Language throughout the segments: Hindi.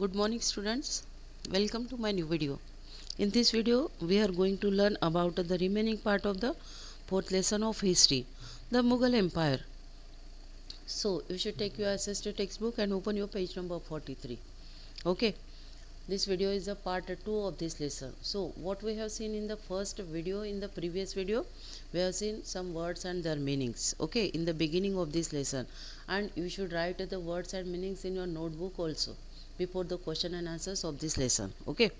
Good morning students, welcome to my new video. In this video we are going to learn about the remaining part of the fourth lesson of history, the Mughal Empire. So you should take your SST textbook and open your page number 43. Okay, this video is a part 2 of this lesson. So what we have seen in the first video, in the previous video, we have seen some words and their meanings, okay, in the beginning of this lesson, and you should write the words and meanings in your notebook also before the question and answers of this lesson. Okay,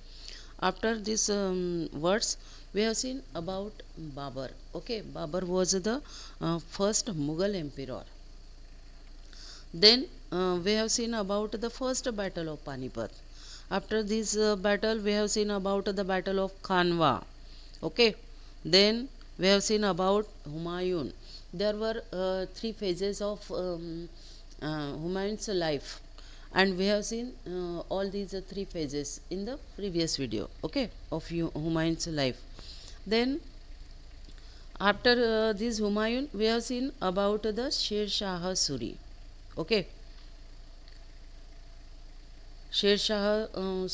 after these words we have seen about Babur. Okay, Babur was the first Mughal emperor. Then we have seen about the first battle of Panipat. After this battle we have seen about the battle of Khanwa. Okay, then we have seen about Humayun. There were three phases of Humayun's life, and we have seen all these three phases in the previous video, okay, of Humayun's life. Then after this Humayun we have seen about the Sher Shah Suri. Okay, Sher Shah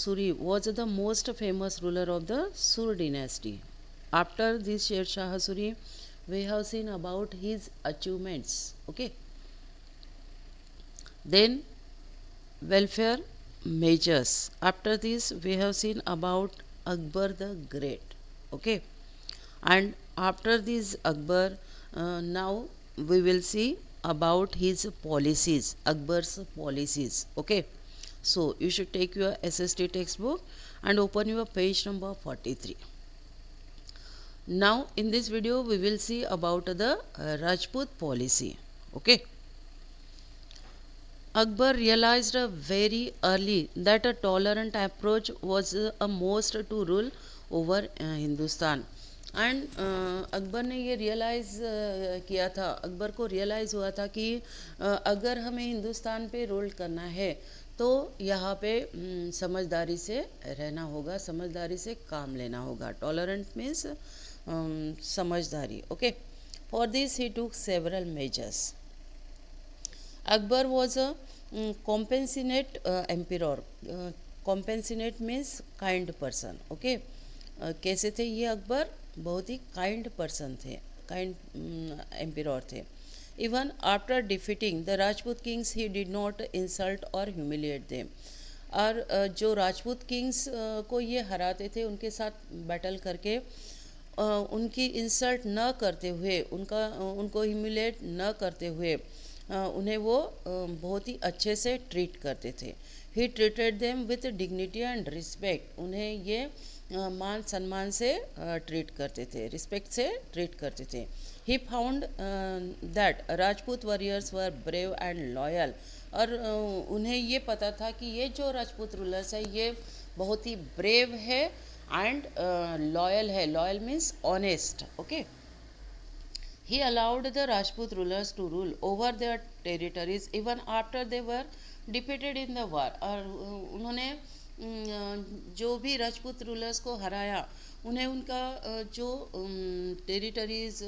Suri was the most famous ruler of the Sur dynasty. After this Sher Shah Suri, we have seen about his achievements. Okay. Then welfare measures. After this, we have seen about Akbar the Great. Okay. And after this Akbar, now we will see about his policies, Akbar's policies. Okay, so you should take your SST textbook and open your page number 43. Now in this video we will see about the Rajput policy. Okay, Akbar realized very early that a tolerant approach was a most to rule over Hindustan. And Akbar ने ये रियलाइज़ किया था, अकबर को रियलाइज़ हुआ था कि अगर हमें हिंदुस्तान पे रूल करना है तो यहाँ पे समझदारी से रहना होगा, समझदारी से काम लेना होगा. टॉलरेंट मीन्स समझदारी. ओके, फॉर दिस ही टूक several measures. Akbar was a compassionate emperor. Compassionate means kind person. Okay, कैसे थे ये अकबर? बहुत ही काइंड पर्सन थे, काइंड एम्पियर थे. Even after defeating the Rajput Kings he did not insult और ह्यूमिलिएट देम. और जो राजपूत किंग्स को ये हराते थे, उनके साथ बैटल करके उनकी इंसल्ट न करते हुए, उनको ह्यूमिलेट न करते हुए उन्हें वो बहुत ही अच्छे से ट्रीट करते थे. He treated them with dignity and respect. उन्हें ये मान सम्मान से ट्रीट करते थे, रिस्पेक्ट से ट्रीट करते थे. He found that Rajput warriors were brave and loyal. और उन्हें ये पता था कि ये जो राजपूत रूलर्स है ये बहुत ही ब्रेव है एंड लॉयल है. Loyal means honest. Okay, he allowed the Rajput rulers to rule over their territories even after they were defeated in the war. और उन्होंने जो भी राजपूत रूलर्स को हराया, उन्हें उनका जो टेरिटरीज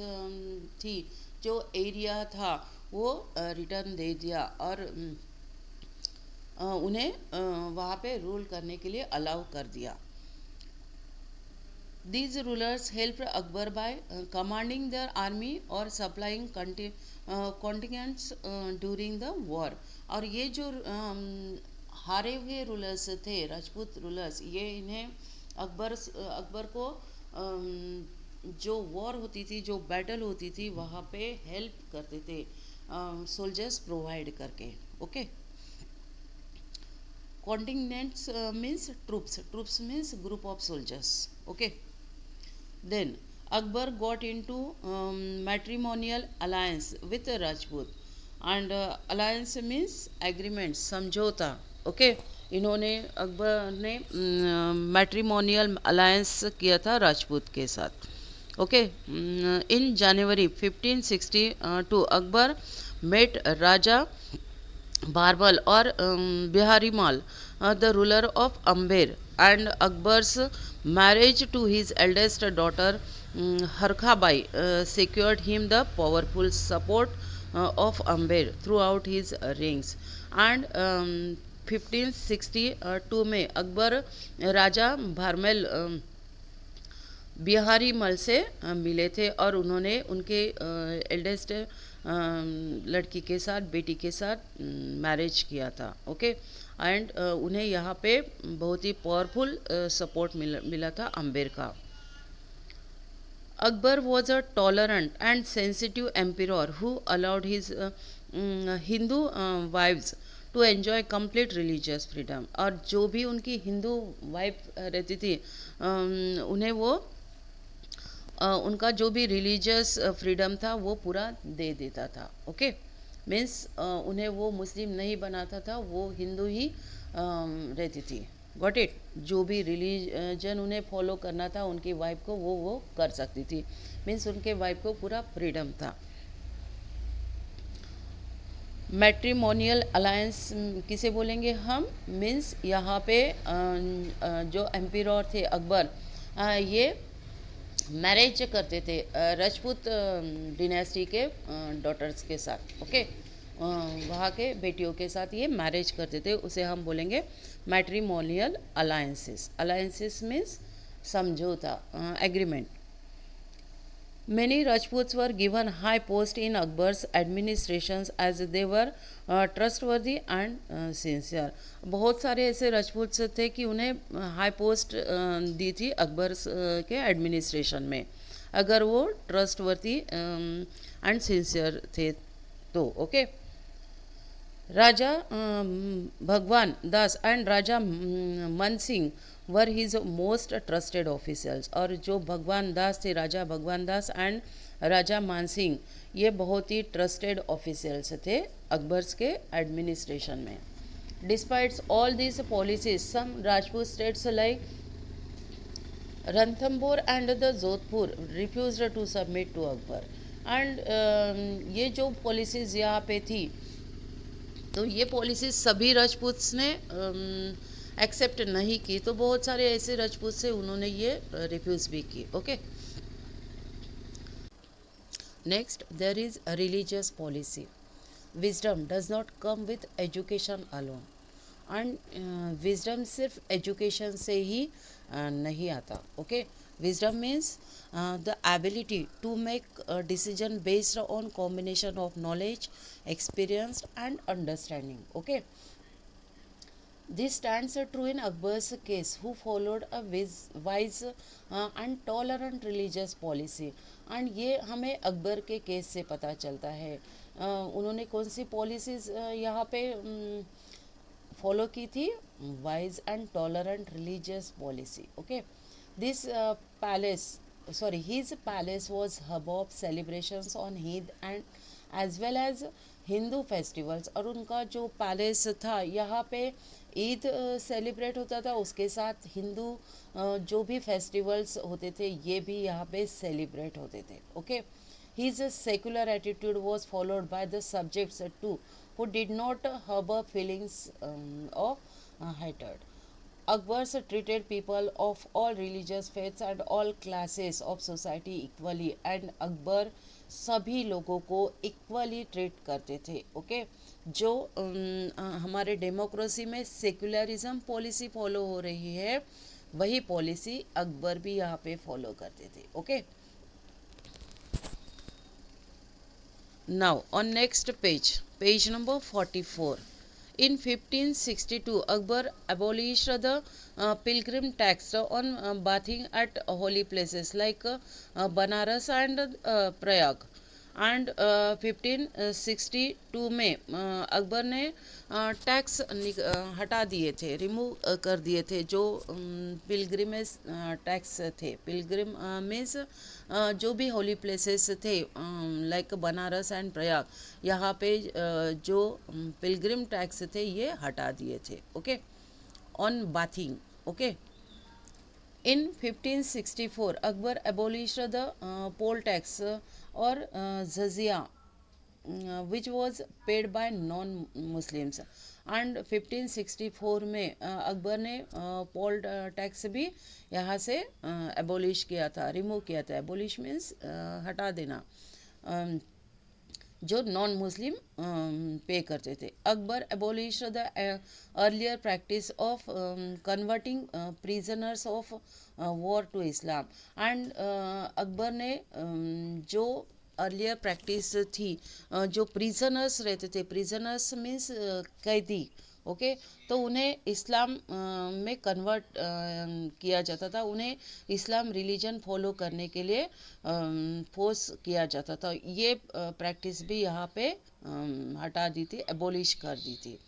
थी, जो एरिया था, वो रिटर्न दे दिया और उन्हें वहाँ पे रूल करने के लिए अलाउ कर दिया. These rulers helped Akbar by commanding their army or supplying contingents during the war. और ये जो हारे हुए रूलर्स थे, राजपूत रूलर्स, ये इन्हें अकबर को जो वॉर होती थी, जो बैटल होती थी, वहाँ पे हेल्प करते थे सोल्जर्स प्रोवाइड करके. Okay, contingents means troops. Troops means group of soldiers. Okay. Then Akbar got into matrimonial alliance with Rajput. And alliance means agreement, समझौता. Okay, इन्होंने अकबर ने मैट्रिमोनियल अलायंस किया था राजपूत के साथ. Okay, in January 1562 Akbar met Raja Barbal or Biharimal, the ruler of Amber, and Akbar's marriage to his eldest daughter Harkhabai secured him the powerful support of Amber throughout his reigns. And 1562 में अकबर राजा भारमेल बिहारी मल से मिले थे और उन्होंने उनके एल्डेस्ट लड़की के साथ, बेटी के साथ मैरिज किया था। ओके, एंड उन्हें यहाँ पे बहुत ही पावरफुल सपोर्ट मिला था अम्बेर का। Akbar was a tolerant and sensitive emperor who allowed his Hindu wives to enjoy complete religious freedom। और जो भी उनकी हिंदू वाइफ रहती थी उन्हें वो उनका जो भी रिलीजियस फ्रीडम था वो पूरा दे देता था। ओके, मीन्स उन्हें वो मुस्लिम नहीं बनाता था, वो हिंदू ही रहती थी। Got it. जो भी रिलीजन उन्हें फॉलो करना था उनकी वाइफ को वो कर सकती थी। मीन्स उनके वाइफ को पूरा फ्रीडम था। मैट्रिमोनियल अलायंस किसे बोलेंगे हम? मीन्स यहाँ पे जो एम्पियर थे अकबर, ये मैरिज करते थे राजपूत डिनेस्टी के डॉटर्स के साथ। ओके, वहाँ के बेटियों के साथ ये मैरिज करते थे, उसे हम बोलेंगे मैट्रिमोनियल अलायंसेस। अलायंसेस मीन्स समझौता, agreement. Many Rajputs were given high post in Akbar's administrations as they were trustworthy and sincere। बहुत सारे ऐसे राजपूत थे कि उन्हें हाई पोस्ट दी थी अकबर के एडमिनिस्ट्रेशन में, अगर वो ट्रस्टवर्दी एंड सिंसियर थे तो। ओके, राजा भगवान दास एंड राजा मन सिंह वर हिज मोस्ट ट्रस्टेड ऑफिसर्स। और जो भगवान दास थे, राजा भगवान दास एंड राजा मान सिंह, ये बहुत ही ट्रस्टेड ऑफिसर्स थे अकबर्स के एडमिनिस्ट्रेशन में। Despites all this policies some Rajput states like Ranthambore and the Jodhpur refused to submit to Akbar. And ये जो पॉलिसीज यहाँ पे थी, तो ये पॉलिसी सभी राजपूत्स ने एक्सेप्ट नहीं की, तो बहुत सारे ऐसे राजपूत से उन्होंने ये रिफ्यूज़ भी की। Okay, next, there is religious policy. Wisdom does not come with education alone. And wisdom सिर्फ एजुकेशन से ही नहीं आता। Okay, wisdom means the ability to make a decision based on combination of knowledge, experience and understanding। Okay, this stands true in Akbar's case, who followed a wise and tolerant religious policy। and ये हमें अकबर के केस से पता चलता है। उन्होंने कौन सी पॉलिसीज यहाँ पे फॉलो की थी? Wise and tolerant religious policy. Okay, This his palace was hub of celebrations on Eid and as well as Hindu festivals. और उनका जो पैलेस था यहाँ पे ईद सेलिब्रेट होता था, उसके साथ हिंदू जो भी फेस्टिवल्स होते थे ये भी यहाँ पे सेलिब्रेट होते थे। Okay, his secular attitude was followed by the subjects too, who did not harbor feelings of hatred। Akbar treated people of all religious faiths and all classes of society equally, and Akbar सभी लोगों को इक्वली ट्रीट करते थे। ओके, जो हमारे डेमोक्रेसी में सेकुलरिज्म पॉलिसी फॉलो हो रही है, वही पॉलिसी अकबर भी यहाँ पे फॉलो करते थे। Okay, now on next page, page number 44। In 1562, Akbar abolished the pilgrim tax on bathing at holy places like Banaras and Prayag। And 1562 में अकबर ने टैक्स हटा दिए थे, रिमूव कर दिए थे जो पिलग्रिमेज टैक्स थे। पिलग्रिम मीन्स जो भी होली प्लेसेस थे लाइक बनारस एंड प्रयाग, यहाँ पे जो पिलग्रिम टैक्स थे ये हटा दिए थे। Okay, on bathing. Okay, In 1564, Akbar abolished the poll tax or jizya, which was paid by non-Muslims। and 1564 में अकबर ने पोल टैक्स भी यहाँ से एबोलिश किया था, रिमूव किया था। एबोलिश मीन्स हटा देना। जो नॉन मुस्लिम पे करते थे. Akbar abolished the earlier practice of converting prisoners of war to Islam. And Akbar ने जो अर्लियर प्रैक्टिस थी, जो प्रिजनर्स रहते थे, प्रिजनर्स मीन्स कैदी, ओके, तो उन्हें इस्लाम में कन्वर्ट किया जाता था, उन्हें इस्लाम रिलीजन फॉलो करने के लिए फोर्स किया जाता था. ये प्रैक्टिस भी यहाँ पे हटा दी थी, एबोलिश कर दी थी.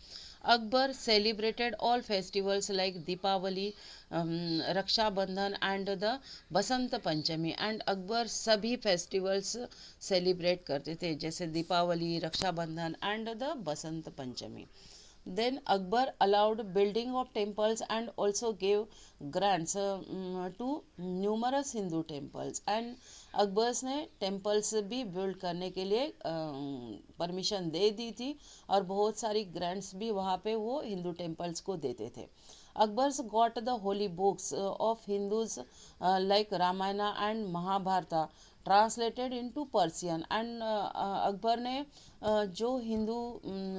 Akbar celebrated all festivals like Deepavali, Rakshabandhan and the Basant Panchami. And Akbar सभी फेस्टिवल्स सेलिब्रेट करते थे, जैसे Deepavali, Rakshabandhan and the Basant Panchami. Then Akbar allowed building of temples and also gave grants to numerous Hindu temples. And Akbar's ने टेम्पल्स भी बिल्ड करने के लिए परमिशन दे दी थी, और बहुत सारी ग्रांट्स भी वहाँ पे वो हिंदू टेम्पल्स को देते थे. Akbar's got the holy books of Hindus like Ramayana and Mahabharata translated into Persian. And Akbar ने जो हिंदू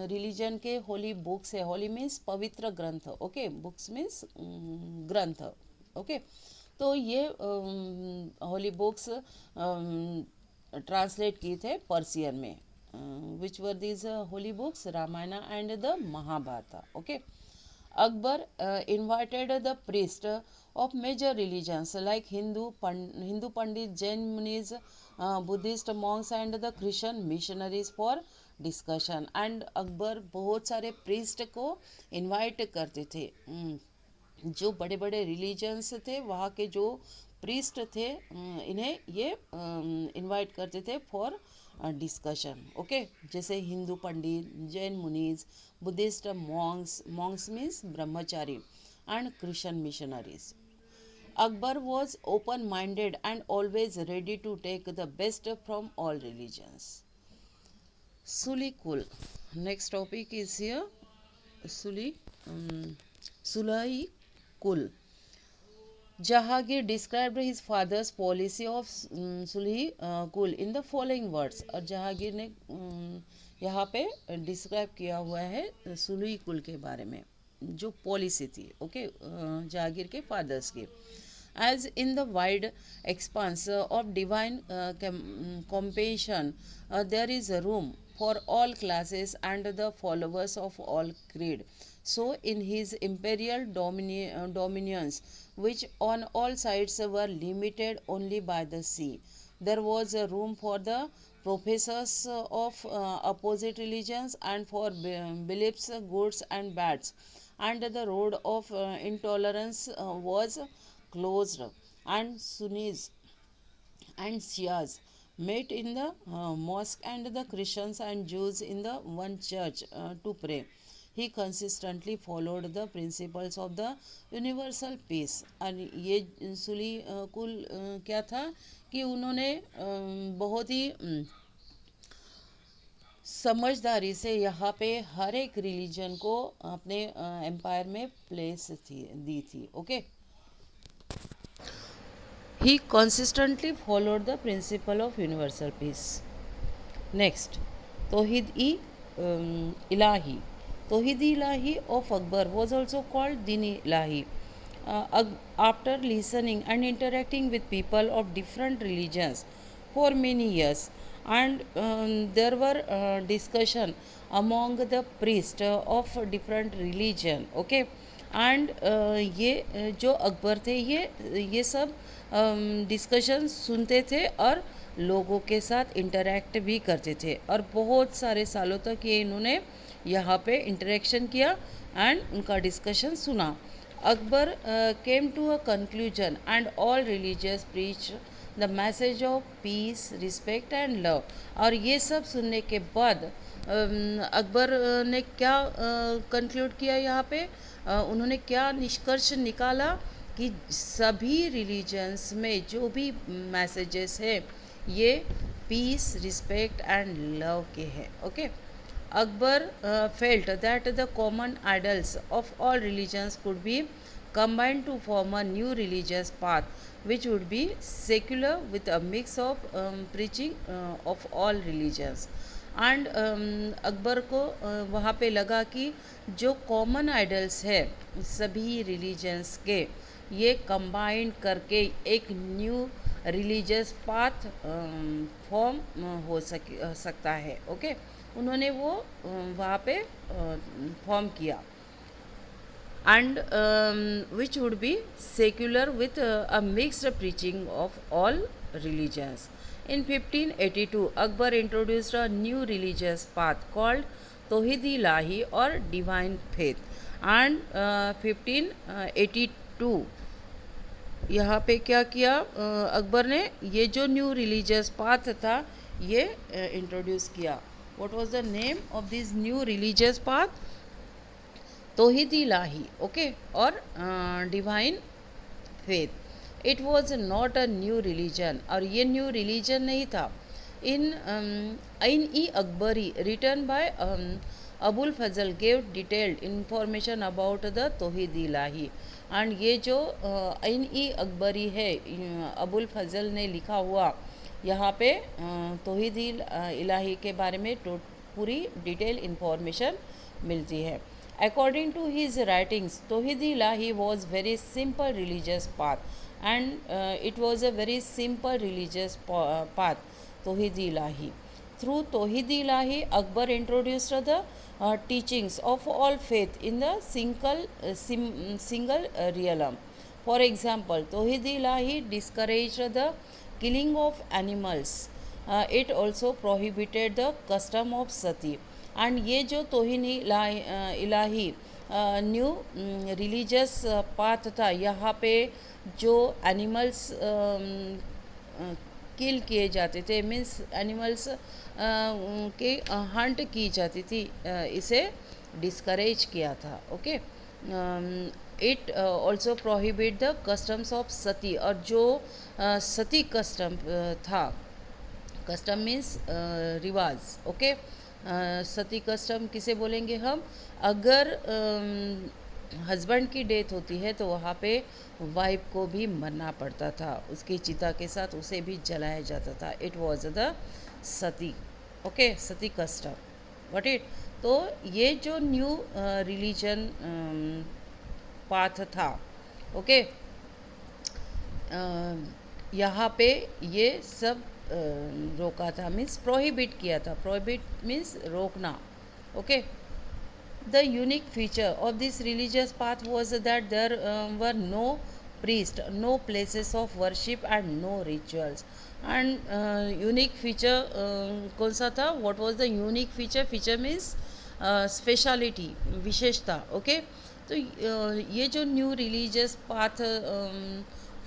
रिलीजन के होली बुक्स है, होली मीन्स पवित्र ग्रंथ, ओके, बुक्स मीन्स ग्रंथ, ओके, तो ये होली बुक्स ट्रांसलेट किए थे पर्सियन में. Which were these holy books? Ramayana and the Mahabharata, okay. Akbar invited the priest of major religions like Hindu Pandit, Jain Munis, Buddhist monks and the Christian missionaries for discussion. And Akbar बहुत सारे priest को invite करते थे. जो बड़े बड़े रिलीजन्स थे वहाँ के जो प्रीस्ट थे, इन्हें ये इनवाइट करते थे फॉर डिस्कशन, ओके, जैसे हिंदू पंडित, Jain मुनीज, Buddhist Monks, Monks means Brahmachari, and Christian missionaries. Akbar was open minded and always ready to take the best from all religions. Suli Kul. Next topic is here Sulai Kul. Jahangir described his father's policy of Sulhi Kul in the following words. और जहांगीर ने यहाँ पे डिस्क्राइब किया हुआ है सुलही कुल के बारे में, जो पॉलिसी थी, ओके, जहांगीर के फादर्स की. As in the wide expanse of divine compassion, there is room for all classes and the followers of all creed. So, in his imperial dominions, which on all sides were limited only by the sea, there was a room for the professors of opposite religions and for beliefs, goods and bads, and the road of intolerance was closed, and Sunnis and Shias met in the mosque, and the Christians and Jews in the one church to pray. He consistently followed the principles of the universal peace. और ये सुली कुल क्या था कि उन्होंने बहुत ही समझदारी से यहाँ पे हर एक रिलीजन को अपने एम्पायर में प्लेस दी थी, okay. He consistently followed the principle of universal peace. Next, Tawhid-e-Ilahi. Tawhid-e-Ilahi of Akbar was also called Din-e-Ilahi. After listening and interacting with people of different religions for many years, and there were discussion among the priests of different religion, okay, and ये जो अकबर थे ये सब डिस्कशन सुनते थे और लोगों के साथ इंटरेक्ट भी करते थे, और बहुत सारे सालों तक ये इन्होंने यहाँ पे इंटरेक्शन किया एंड उनका डिस्कशन सुना. Akbar came to a conclusion and all religious preach the message of peace, respect and love. और ये सब सुनने के बाद अकबर ने क्या कंक्लूड किया यहाँ पे, उन्होंने क्या निष्कर्ष निकाला कि सभी रिलीजन्स में जो भी मैसेजेस है ये पीस, रिस्पेक्ट एंड लव के हैं, okay. Akbar felt that the common idols of all religions could be combined to form a new religious path which would be secular with a mix of preaching of all religions. And Akbar को वहाँ पे लगा कि जो कॉमन आइडल्स है सभी रिलीजन्स के, ये कंबाइंड करके एक न्यू रिलीजियस पाथ फॉर्म सकता है। ओके, उन्होंने वो वहाँ पे फॉर्म किया, and which would be secular with a mixed preaching of all religions. In 1582, Akbar introduced a new religious path called Tawhid-e-Ilahi or divine faith, and 1582 यहाँ पे क्या किया अकबर ने, ये जो न्यू रिलीजियस पाथ था ये इंट्रोड्यूस किया। What was the name of this new religious path? Tauhid Ilahi, okay, और divine faith. It was not a new religion, और ये न्यू रिलीजन नहीं था। In Ain i Akbari written by Abul Fazl gave detailed information about the Tauhid Ilahi, and ये जो आइन ई अकबरी है अबुल फजल ने लिखा हुआ, यहाँ पे तौहीद इलाही के बारे में पूरी डिटेल इंफॉर्मेशन मिलती है। According to his writings, Tawhid Ilahi was very simple religious path, and it was a very simple religious path, Tawhid Ilahi. Through Tawhid Ilahi, Akbar introduced the teachings of all faith in the single realm. For example, Tawhid Ilahi discouraged the killing of animals. It also prohibited the custom of sati. And ये जो तौहीद इलाही न्यू रिलीजियस पाथ था, यहाँ पे जो एनिमल्स किल किए जाते थे, मीन्स एनिमल्स के हंट की जाती थी, इसे डिस्करेज किया था। Okay, it also prohibit the customs of sati, और जो सती कस्टम था, कस्टम मीन्स रिवाज। ओके, सती कस्टम किसे बोलेंगे हम? अगर हस्बैंड की डेथ होती है तो वहाँ पे वाइफ को भी मरना पड़ता था, उसकी चिता के साथ उसे भी जलाया जाता था। It was the Sati, okay, sati custom, what it. तो ये जो न्यू रिलीजन पाथ था, ओके, यहाँ पे ये सब रोका था, मीन्स प्रोहिबिट किया था। प्रोहिबिट मीन्स रोकना। Okay, the unique feature of this religious path was that there were no priest, no places of worship and no rituals. And unique feature कौन सा था? What was the unique feature? Feature means speciality, विशेषता। ओके, तो ये जो न्यू रिलीजियस पाथ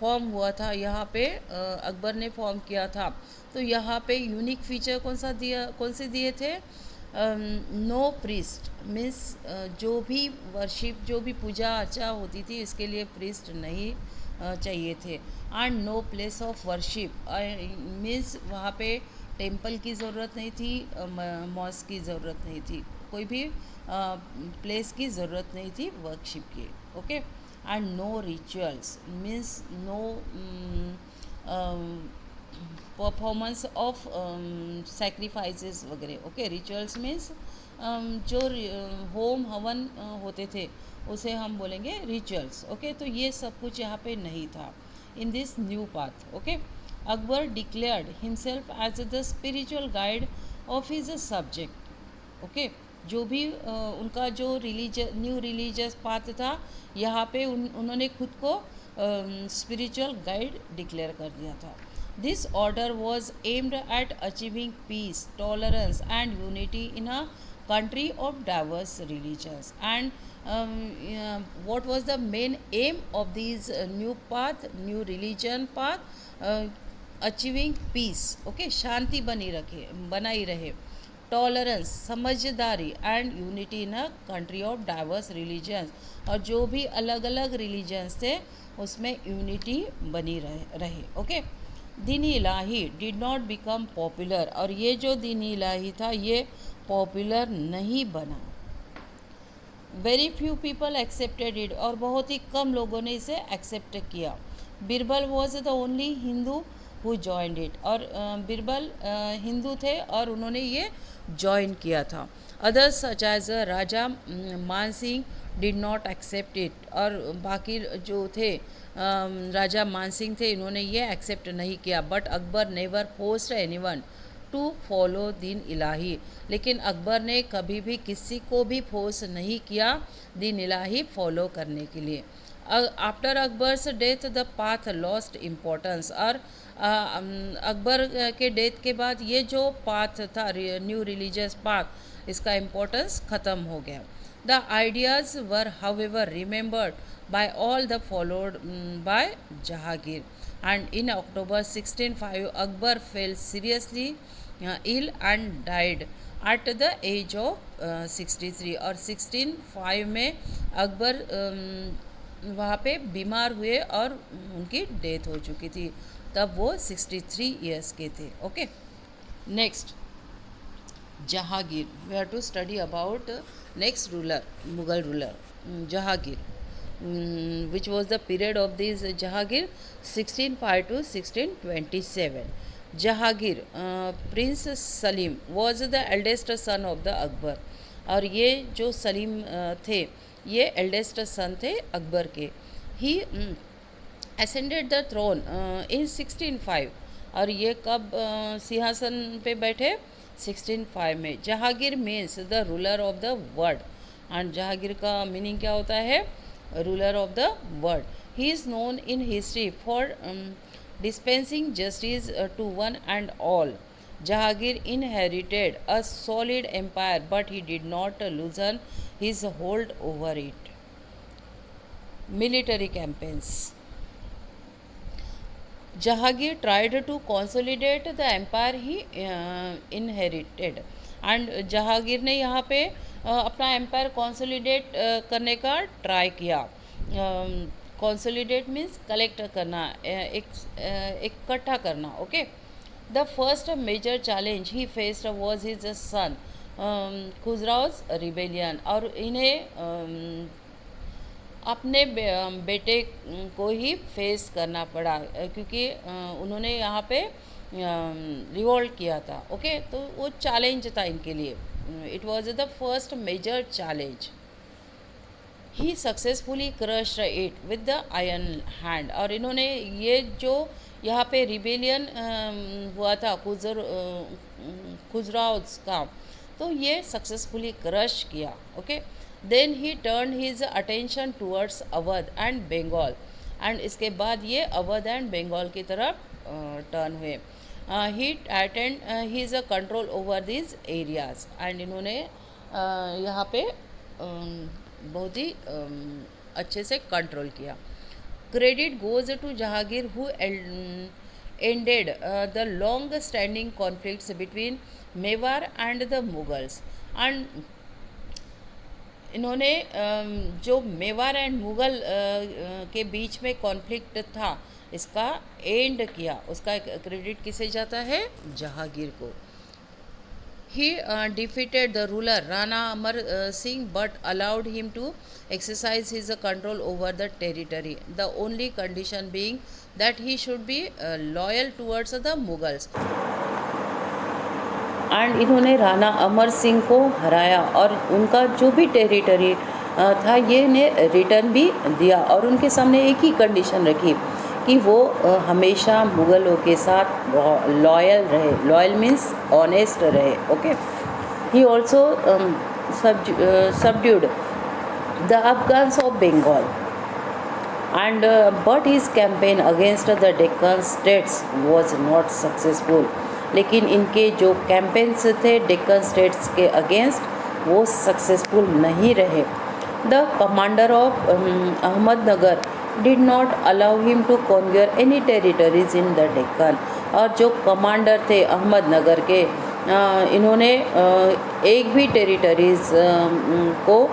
फॉर्म हुआ था, यहाँ पे अकबर ने फॉर्म किया था, तो यहाँ पे यूनिक फीचर कौन से दिए थे? नो प्रीस्ट, मीन्स जो भी वर्शिप, जो भी पूजा अर्चा होती थी, इसके लिए प्रीस्ट नहीं चाहिए थे। And no place of worship, means वहाँ पे टेम्पल की ज़रूरत नहीं थी, मॉस्क की ज़रूरत नहीं थी, कोई भी प्लेस की ज़रूरत नहीं थी वर्शिप की। Okay, and no rituals, means no performance of sacrifices वगैरह। ओके, रिचुअल्स मीन्स जो होम हवन होते थे उसे हम बोलेंगे रिचुअल्स। ओके, तो ये सब कुछ यहाँ पे नहीं था in this new path. Okay, Akbar declared himself as the spiritual guide of his subject. Okay, जो भी उनका जो न्यू रिलीजियस पाथ था, यहाँ पे उन्होंने खुद को स्पिरिचुअल गाइड डिक्लेयर कर दिया था। This order was aimed at achieving peace, tolerance and unity in a country of diverse religions. And what was the main aim of these new religion path? Achieving peace, okay, शांति बनाई रहे, टॉलरेंस, समझदारी, and unity in a country of diverse religions, और जो भी अलग अलग रिलीजन्स थे उसमें यूनिटी बनी रहे। Okay, Deen Ilahi did not become popular, और ये जो दीन इलाही था ये पॉपुलर नहीं बना। Very few people accepted it, और बहुत ही कम लोगों ने इसे एक्सेप्ट किया। Birbal was the only Hindu who joined it, और बीरबल हिंदू थे और उन्होंने ये ज्वाइन किया था. Others such as Raja Man Singh did not accept it, और बाकी जो थे राजा मान सिंह थे, इन्होंने ये एक्सेप्ट नहीं किया. But Akbar never forced anyone to follow Din Ilahi, लेकिन अकबर ने कभी भी किसी को भी फोर्स नहीं किया दीन इलाही फॉलो करने के लिए. After Akbar's death the path lost importance, और अकबर के डेथ के बाद ये जो पाथ था, न्यू रिलीजियस पाथ, इसका इम्पोर्टेंस ख़त्म हो गया. The ideas were however remembered by all the followed by Jahangir, and in October 1605 Akbar fell seriously ill and died at the age of 63. और 1605 में अकबर वहाँ पे बीमार हुए और उनकी डेथ हो चुकी थी, तब वो 63 ईयर्स के थे. Okay, next Jahangir. We have to study about next ruler, Mughal ruler, Jahangir, which was the period of this Jahangir 1605 to 1627. Jahangir, Prince Salim was the eldest son of the Akbar, और ये जो सलीम थे ये एल्डेस्ट सन थे अकबर के. ही ascended the throne in 1605, और ये कब सिंहासन पे बैठे? 1605 में. Jahangir means the ruler of the world, and Jahangir का मीनिंग क्या होता है? Ruler of the world. He is known in history for dispensing justice to one and all. Jahangir inherited a solid empire, but he did not loosen his hold over it. Military campaigns. Jahangir tried to consolidate the empire he inherited, and Jahangir ने यहाँ पे अपना एम्पायर कॉन्सोलिडेट करने का ट्राई किया. कॉन्सोलिडेट मीन्स कलेक्ट करना, इकट्ठा करना. Okay, the first major challenge he faced was his son Khusrau's rebellion, और इन्हें अपने बेटे को ही फेस करना पड़ा क्योंकि उन्होंने यहाँ पे रिवोल्ट किया था. ओके, तो वो चैलेंज था इनके लिए. It was the first major challenge. He successfully crushed it with the iron hand, और इन्होंने ये जो यहाँ पे रिबेलियन हुआ था खुजराउज का, तो ये सक्सेसफुली क्रश किया. Okay, then he turn his attention towards Awadh and Bengal, and इसके बाद ये अवध एंड बंगाल की तरफ टर्न हुए. He tightened his control over this areas, and इन्होंने यहाँ पे बहुत ही अच्छे से कंट्रोल किया. Credit goes to Jahangir who ended the long standing conflicts between Mewar and the Mughals, and इन्होंने जो मेवाड़ एंड मुग़ल के बीच में कॉन्फ्लिक्ट था इसका एंड किया. उसका क्रेडिट किसे जाता है? जहांगीर को. He defeated the ruler Rana Amar Singh but allowed him to exercise his control over the territory. The only condition being that he should be loyal towards the Mughals. And इन्होंने राणा अमर सिंह को हराया और उनका जो भी टेरिटरी था ये इन्हें रिटर्न भी दिया, और उनके सामने एक ही कंडीशन रखी कि वो हमेशा मुग़लों के साथ लॉयल रहे. लॉयल मीन्स ऑनेस्ट रहे. Okay, he also subdued the Afghans of Bengal, and but his campaign against the Deccan states was not successful. लेकिन इनके जो कैंपेन्स थे डेक्कन स्टेट्स के अगेंस्ट वो सक्सेसफुल नहीं रहे. The commander of Ahmadnagar did not allow him to conquer any territories in the Deccan, और जो कमांडर थे अहमदनगर के इन्होंने एक भी टेरिटरीज को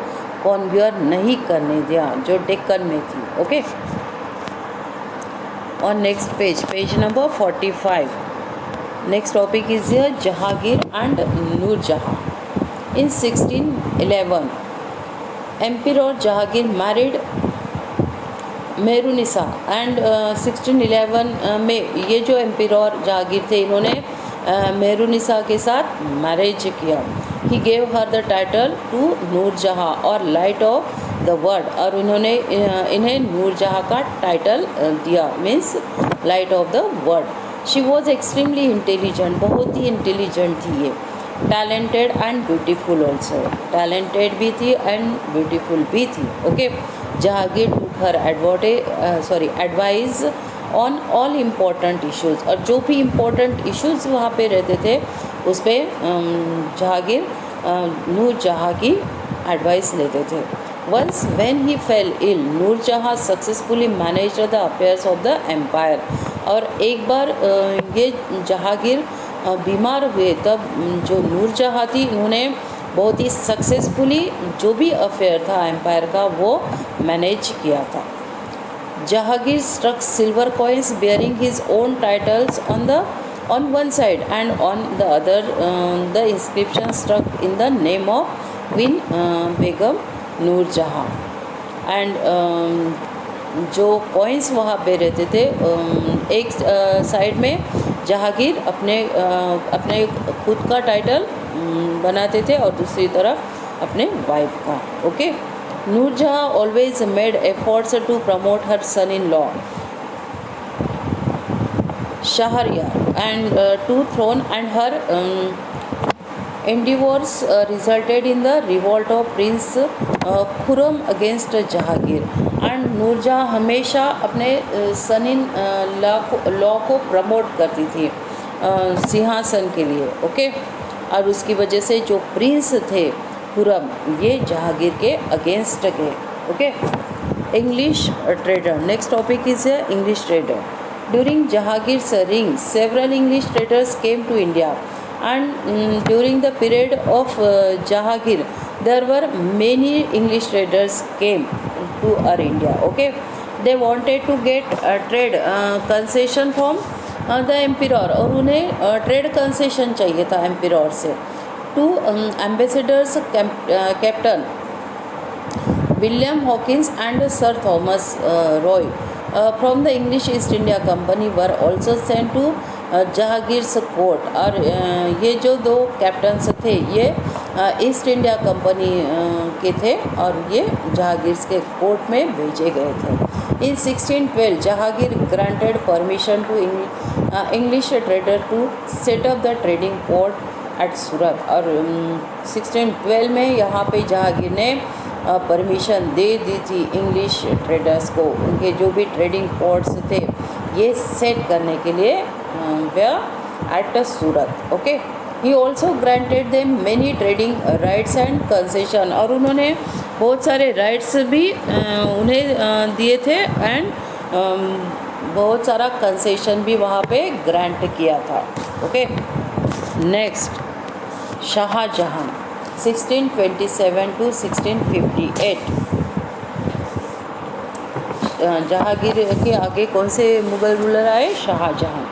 कॉन्क्यूर नहीं करने दिया जो डेक्कन में थी. ओके, और next page number 45. Next topic is here Jahangir and Nur Jahan. In 1611, Emperor Jahangir Mehrunnisa and 1611 में ये जो एम्पिरर जहांगीर थे इन्होंने मेहरुनिसा के साथ मैरिज किया. He gave her the title to Nurjahan और लाइट ऑफ द वर्ल्ड, और उन्होंने इन्हें नूरजहाँ का टाइटल दिया, means light of the world. She was extremely intelligent, बहुत ही इंटेलिजेंट थी ये. Talented and beautiful also, talented भी थी एंड ब्यूटीफुल भी थी. ओके. जहांगीर टूक हर advice on all important issues, और जो भी इम्पोर्टेंट इश्यूज़ वहाँ पे रहते थे उस पर जहांगीर नूरजहाँ की एडवाइस लेते थे. Once when he fell ill, Nurjahan successfully managed the affairs of the empire. और एक बार ये जहांगीर बीमार हुए तब जो नूरजहाँ थी इन्होंने बहुत ही सक्सेसफुली जो भी अफेयर था एम्पायर का वो मैनेज किया था. Jahangir struck silver coins bearing his own titles on one side, and on the other the inscription struck in the name of Queen Begum Noor Jahan. And जो कॉइन्स वहाँ पे रहते थे एक साइड में जहांगीर अपने खुद का टाइटल बनाते थे और दूसरी तरफ अपने वाइफ का. Okay. Nurjah always made efforts to promote her son-in-law Shahryar and to throne, and her endeavors resulted in the revolt of Prince Khurram against Jahangir. And Nurjahan हमेशा अपने सन-इन-लॉ को प्रमोट करती थी सिंहासन के लिए. ओके. और उसकी वजह से जो प्रिंस थे खुरम ये जहांगीर के अगेंस्ट गए. Okay. English trader. Next topic is English trader. During Jahangir's reign several English traders came to India, and during the period of Jahangir there were many English traders came to our India. Okay. They wanted to get trade concession from the emperor, और उन्हें ट्रेड कंसेशन चाहिए था एम्पिरर से. Two ambassadors, Captain William Hawkins and Sir Thomas Roy from the English East India Company were also sent to Jahangir's court. और ये जो दो कैप्टन्स थे ये ईस्ट इंडिया कंपनी के थे और ये जहांगीर्स के कोर्ट में भेजे गए थे. In 1612 Jahangir granted permission to English trader to set up the trading port at Surat. और 1612 में यहाँ पे जहांगीर ने परमिशन दे दी थी इंग्लिश ट्रेडर्स को, उनके जो भी ट्रेडिंग पोर्ट्स थे ये सेट करने के लिए at Surat. Okay. He also granted them many trading rights and concession, और उन्होंने बहुत सारे राइट्स भी उन्हें दिए थे एंड बहुत सारा कंसेशन भी वहाँ पे ग्रांट किया था. Okay. Next Shah Jahan 1627 to 1658. Jahangir के आगे कौन से मुग़ल रूलर आए? Shah Jahan.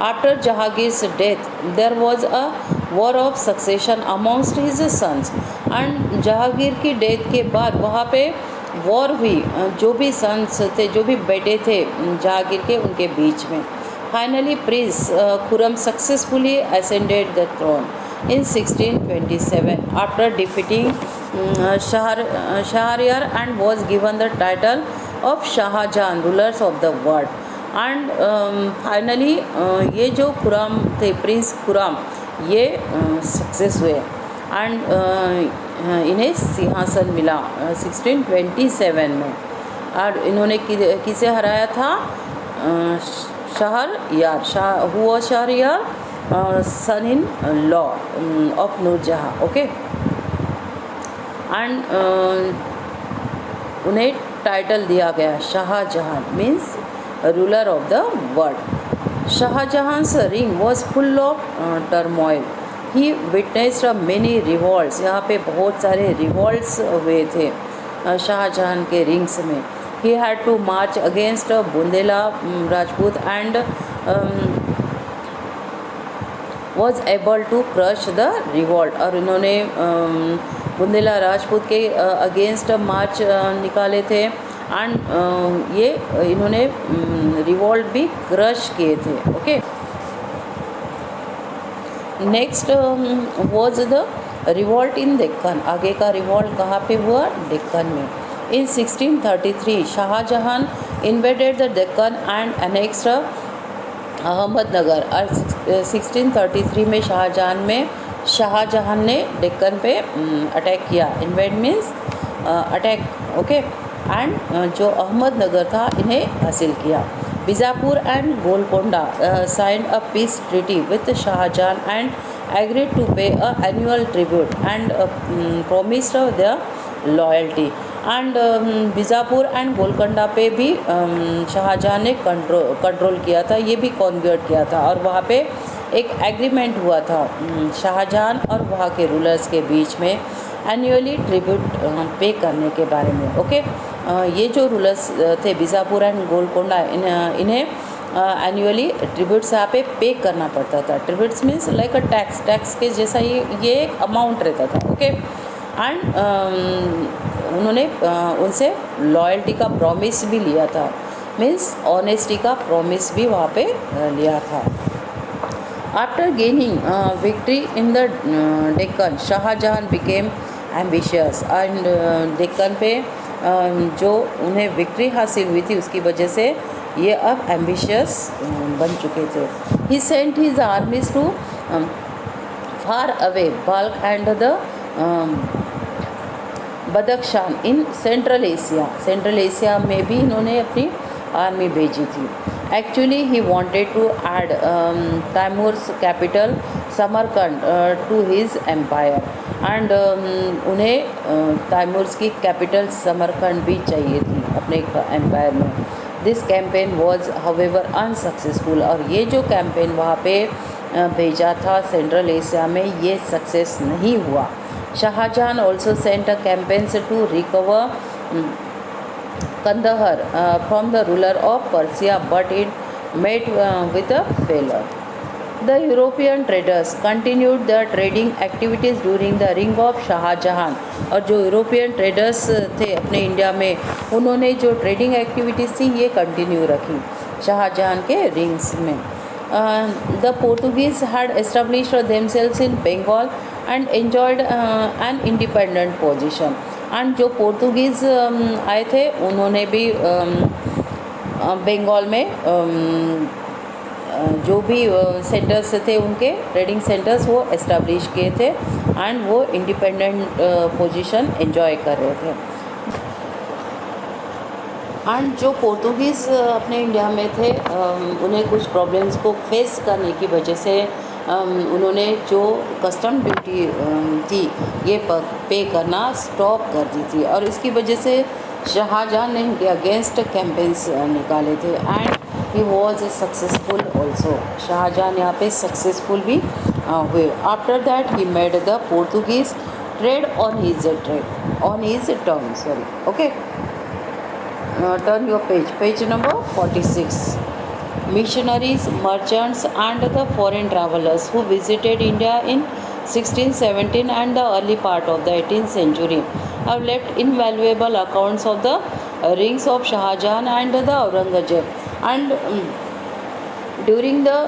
After Jahangir's death there was a war of succession amongst his sons. And Jahangir की डेथ के बाद वहाँ पे वॉर हुई जो भी सन्स थे, जो भी बेटे थे जहांगीर के, उनके बीच में. Finally Prince Khurram successfully ascended the throne in 1627 after defeating Shahryar and was given the title of Shah Jahan, rulers of the world. And finally ये जो खुरम थे, प्रिंस खुरम, ये सक्सेस हुए एंड इन्हें सिंहासन मिला 1627 में. और इन्होंने किसे हराया था? Shahryar. Who was Shahryar? Son-in-law of Nurjहाँ. Okay. And उन्हें टाइटल दिया गया Shah Jahan, means ruler of the world. Shah Jahan's reign was full of turmoil. He witnessed many revolts. यहाँ पे बहुत सारे रिवॉल्ट्स हुए थे शाहजहां के रिंग्स में. He had to march against Bundela Rajput and was able to crush the revolt. और इन्होंने बुंदेला राजपूत के अगेंस्ट मार्च निकाले थे एंड ये इन्होंने रिवॉल्ट भी क्रश किए थे. Okay, next was the revolt in Deccan. आगे का रिवॉल्ट कहाँ पे हुआ? डेक्कन में. In 1633 Shahjahan invaded the Deccan and annexed Ahmadnagar. और 1633 में शाहजहां ने डेक्कन पे अटैक किया. Invade means attack. Okay, and जो अहमदनगर था इन्हें हासिल किया. Bijapur and Golconda signed a peace treaty with Shahjahan and agreed to pay a annual tribute and promised their loyalty. And Bijapur and Golconda पे भी शाहजहां ने कंट्रोल किया था, ये भी कॉन्क्यूर किया था. और वहाँ पे एक एग्रीमेंट हुआ था शाहजहां और वहाँ के रूलर्स के बीच में एनुअली ट्रिब्यूट पे करने के बारे में. ओके, ये जो रूलर्स थे बीजापुर एंड गोलकोंडा, इन्हें एनुअली ट्रिब्यूट्स यहाँ पे करना पड़ता था. Tributes means like a tax के जैसा ये एक अमाउंट रहता था. ओके, एंड उन्होंने उनसे लॉयल्टी का प्रॉमिस भी लिया था, मीन्स ऑनेस्टी का प्रॉमिस भी वहाँ पे लिया था. After gaining victory in the Deccan Shahjahan became ambitious. And Deccan पे जो उन्हें विक्ट्री हासिल हुई थी उसकी वजह से ये अब एम्बिशियस बन चुके थे. He sent his armies to far away Balkh and the Badakhshan in central Asia में भी इन्होंने अपनी आर्मी भेजी थी. Actually he wanted to add Timur's capital Samarkand to his empire. And उन्हें तैमूर्स की कैपिटल समरकंद भी चाहिए थी अपने एम्पायर में. This campaign was however unsuccessful. और ये जो कैंपेन वहाँ पे भेजा था सेंट्रल एशिया में, ये सक्सेस नहीं हुआ. Shah Jahan also sent a campaigns to recover Kandahar from the ruler of Persia, but it met with a failure. The European traders continued the trading activities during the रिंग ऑफ शाहजहां. और जो यूरोपियन ट्रेडर्स थे अपने इंडिया में, उन्होंने जो ट्रेडिंग एक्टिविटीज़ थी ये कंटिन्यू रखी शाहजहां के रिंग्स में. The Portuguese had established themselves in Bengal and enjoyed an independent position. And जो पोर्तुगीज़ आए थे उन्होंने भी बंगाल में जो भी सेंटर्स थे उनके ट्रेडिंग सेंटर्स वो एस्टेब्लिश किए थे एंड वो इंडिपेंडेंट पोजीशन एंजॉय कर रहे थे. एंड जो पोर्तुगीज़ अपने इंडिया में थे उन्हें कुछ प्रॉब्लम्स को फेस करने की वजह से उन्होंने जो कस्टम ड्यूटी थी ये पे करना स्टॉप कर दी थी. और इसकी वजह से शाहजहां ने इनके अगेंस्ट कैंपेन्स निकाले थे and he was successful also. Shahjahan यहाँ पे सक्सेसफुल भी हुए. After that he made the Portuguese trade on his term. Sorry, okay, turn your page number 46. Missionaries, merchants and the foreign travelers who visited India in 1617 and the early part of the 18th century have left invaluable accounts of the rings of Shahjahan and the Aurangzeb. And during the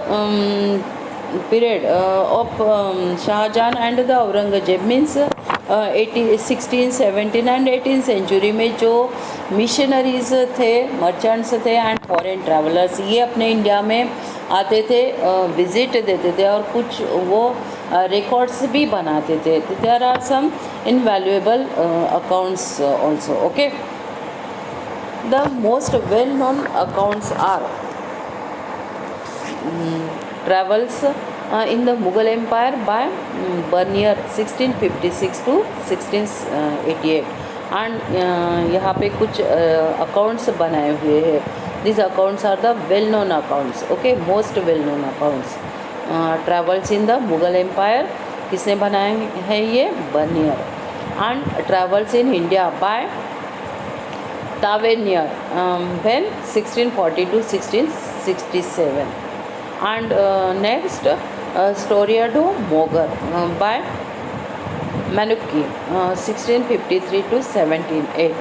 period of Shahjahan and the Aurangzeb means 16, 17 and 18 century में जो मिशनरीज़ थे, मर्चेंट्स थे एंड फॉरेन ट्रैवलर्स, ये अपने इंडिया में आते थे, विज़िट देते थे और कुछ वो रिकॉर्ड्स भी बनाते थे. There are some invaluable accounts also. Okay, the most well known accounts are travels in the Mughal Empire by Bernier 1656 to 1688. And यहाँ पे कुछ अकाउंट्स बनाए हुए हैं. This accounts are the well known accounts. Okay, most well known accounts. Travels in the Mughal empire किसने बनाए हैं? ये Bernier. And travels in India by Tavernier when 1640 to 1667. And next Storia do Mogar by Manuki 1653 to 1708.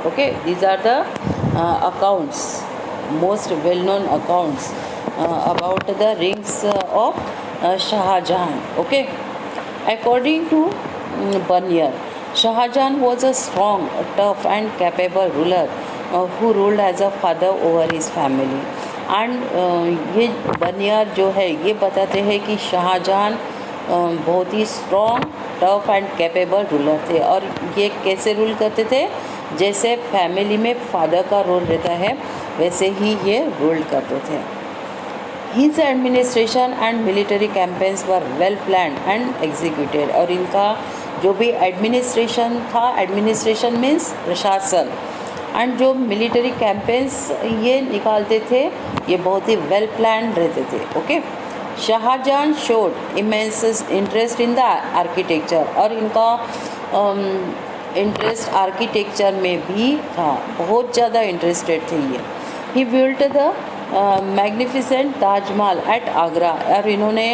Okay, these are the accounts, most well-known accounts about the rings of Shah Jahan. Okay, according to Banier, Shah Jahan was a strong, tough, and capable ruler who ruled as a father over his family. And ये बनियार जो है ये बताते हैं कि शाहजहां बहुत ही strong, tough and capable ruler थे और ये कैसे रूल करते थे, जैसे फैमिली में फादर का रोल रहता है वैसे ही ये रूल करते थे. His administration and military campaigns were well plan and executed. और इनका जो भी एडमिनिस्ट्रेशन था, एडमिनिस्ट्रेशन मीन्स प्रशासन, एंड जो मिलिट्री कैंपेन्स ये निकालते थे ये बहुत ही वेल प्लान रहते थे. Okay, Shahjahan showed immense interest in the architecture. और इनका इंटरेस्ट आर्किटेक्चर में भी था, बहुत ज़्यादा इंटरेस्टेड थे ये. He built the magnificent Taj Mahal at Agra. और इन्होंने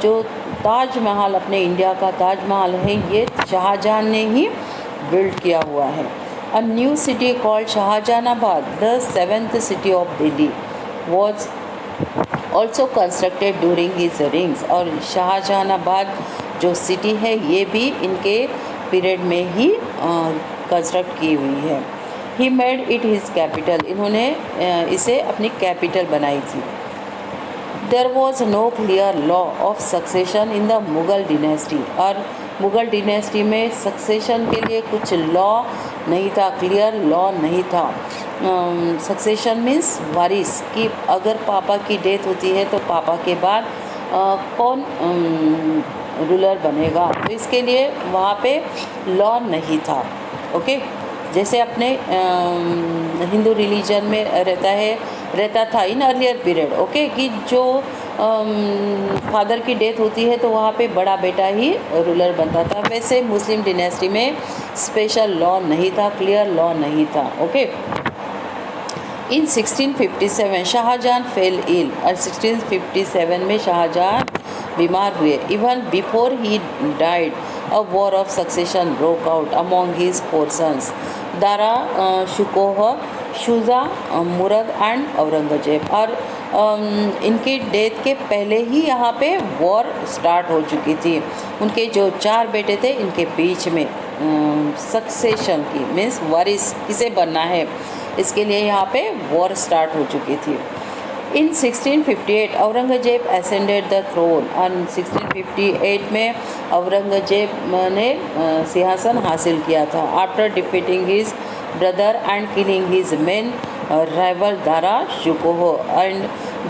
जो ताजमहल, अपने इंडिया का ताजमहल है, ये शाहजहां ने ही बिल्ड किया हुआ है. A new city called Shahjahanabad, the seventh city of Delhi, was also constructed during his reigns. और शाहजहानाबाद जो सिटी है ये भी इनके पीरियड में ही कंस्ट्रक्ट की हुई है. He made it his capital. इन्होंने इसे अपनी कैपिटल बनाई थी. There was no clear law of succession in the Mughal dynasty. और मुग़ल डिनेस्टी में सक्सेशन के लिए कुछ लॉ नहीं था, क्लियर लॉ नहीं था. सक्सेशन मीन्स वारिस, कि अगर पापा की डेथ होती है तो पापा के बाद कौन रूलर बनेगा, तो इसके लिए वहाँ पे लॉ नहीं था. ओके, जैसे अपने हिंदू रिलीजन में रहता था इन अर्लियर पीरियड. ओके, कि जो फादर की डेथ होती है तो वहाँ पे बड़ा बेटा ही रूलर बनता था. वैसे मुस्लिम डिनेस्टी में स्पेशल लॉ नहीं था, क्लियर लॉ नहीं था. Okay, in 1657 Shah Jahan fell ill. और 1657 में शाहजहां बीमार हुए. Even before he died a war of succession broke out among his 4 sons, Dara Shukoh, Shuja, Murad and Aurangzeb. और इनकी डेथ के पहले ही यहाँ पे वॉर स्टार्ट हो चुकी थी. उनके जो 4 बेटे थे इनके बीच में सक्सेशन की मीन्स वारिस किसे बनना है, इसके लिए यहाँ पे वॉर स्टार्ट हो चुकी थी. In 1658 Aurangzeb ascended the throne. और 1658 में औरंगजेब ने सिंहासन हासिल किया था. After defeating his brother and killing his main rival Dara Shukoh. And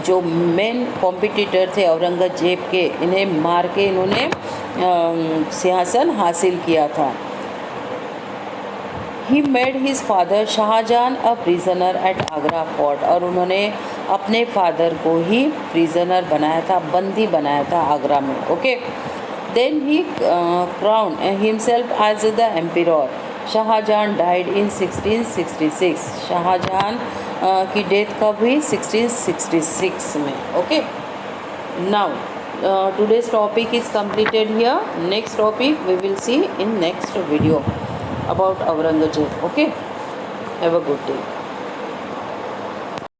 जो मेन कॉम्पिटिटर थे औरंगजेब के, इन्हें मार के इन्होंने सिंहासन हासिल किया था. He made his father Shahjahan a prisoner at Agra fort. और उन्होंने अपने फादर को ही प्रिजनर बनाया था, बंदी बनाया था आगरा में. Okay, then he crown himself as the emperor. Shahjahan died in 1666. Shahjahan की डेथ कब हुई? 1666 में. Okay, now today's topic is completed here. Next topic we will see in next video about Aurangzeb. Okay, have a good day.